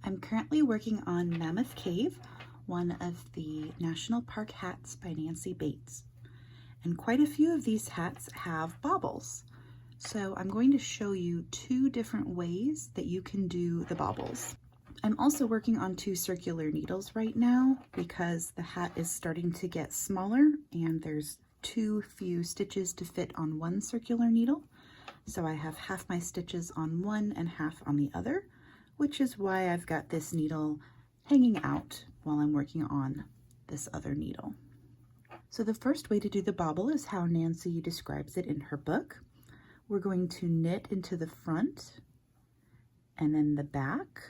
I'm currently working on Mammoth Cave, one of the National Park hats by Nancy Bates. And quite a few of these hats have bobbles. So I'm going to show you two different ways that you can do the bobbles. I'm also working on 2 circular needles right now because the hat is starting to get smaller and there's too few stitches to fit on one circular needle. So I have half my stitches on one and half on the other, which is why I've got this needle hanging out while I'm working on this other needle. So the first way to do the bobble is how Nancy describes it in her book. We're going to knit into the front and then the back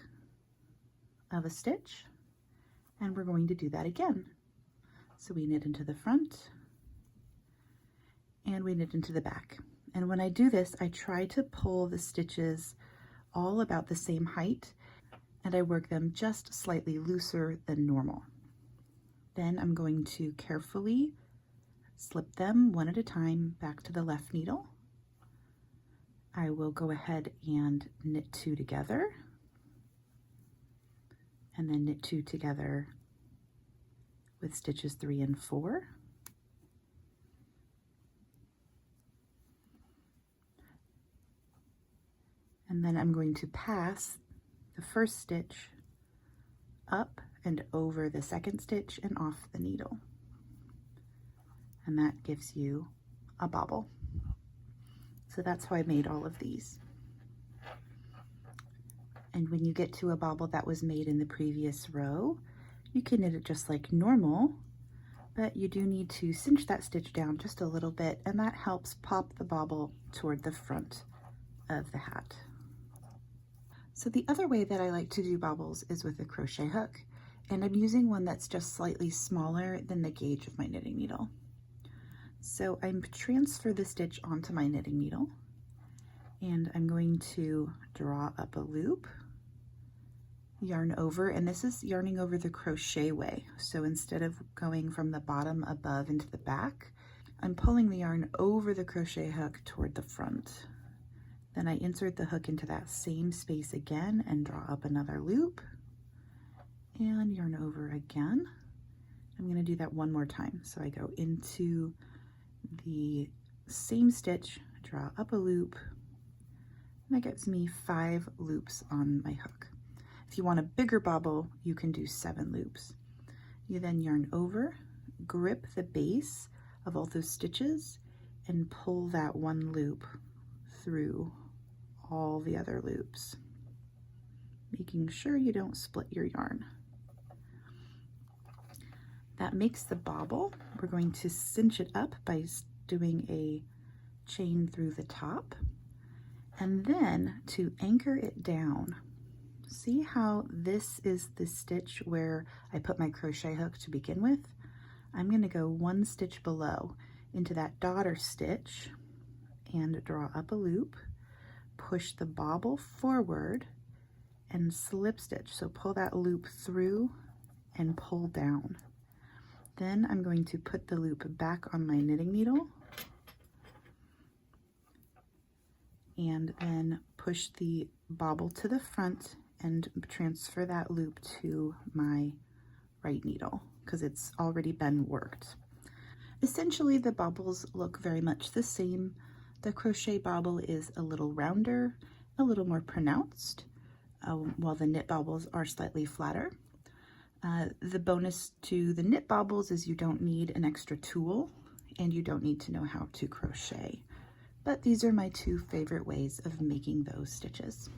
of a stitch, and we're going to do that again. So we knit into the front and we knit into the back. And when I do this, I try to pull the stitches all about the same height, and I work them just slightly looser than normal. Then I'm going to carefully slip them one at a time back to the left needle. I will go ahead and knit 2 together, and then knit 2 together with stitches 3 and 4. And then I'm going to pass the first stitch up and over the second stitch and off the needle. And that gives you a bobble. So that's how I made all of these. And when you get to a bobble that was made in the previous row, you can knit it just like normal, but you do need to cinch that stitch down just a little bit, and that helps pop the bobble toward the front of the hat. So the other way that I like to do bobbles is with a crochet hook, and I'm using one that's just slightly smaller than the gauge of my knitting needle. So I'm transfer the stitch onto my knitting needle, and I'm going to draw up a loop, yarn over, and this is yarning over the crochet way. So instead of going from the bottom above into the back, I'm pulling the yarn over the crochet hook toward the front. Then I insert the hook into that same space again and draw up another loop and yarn over again. I'm going to do that one more time. So I go into the same stitch, draw up a loop, and that gives me 5 loops on my hook. If you want a bigger bobble, you can do 7 loops. You then yarn over, grip the base of all those stitches, and pull that one loop through all the other loops, making sure you don't split your yarn. That makes the bobble. We're going to cinch it up by doing a chain through the top, and then to anchor it down, see how this is the stitch where I put my crochet hook to begin with? I'm going to go 1 stitch below into that daughter stitch and draw up a loop, push the bobble forward and slip stitch. So pull that loop through and pull down. Then I'm going to put the loop back on my knitting needle and then push the bobble to the front and transfer that loop to my right needle because it's already been worked. Essentially, the bobbles look very much the same. The crochet bobble is a little rounder, a little more pronounced, while the knit bobbles are slightly flatter. The bonus to the knit bobbles is you don't need an extra tool and you don't need to know how to crochet. But these are my 2 favorite ways of making those stitches.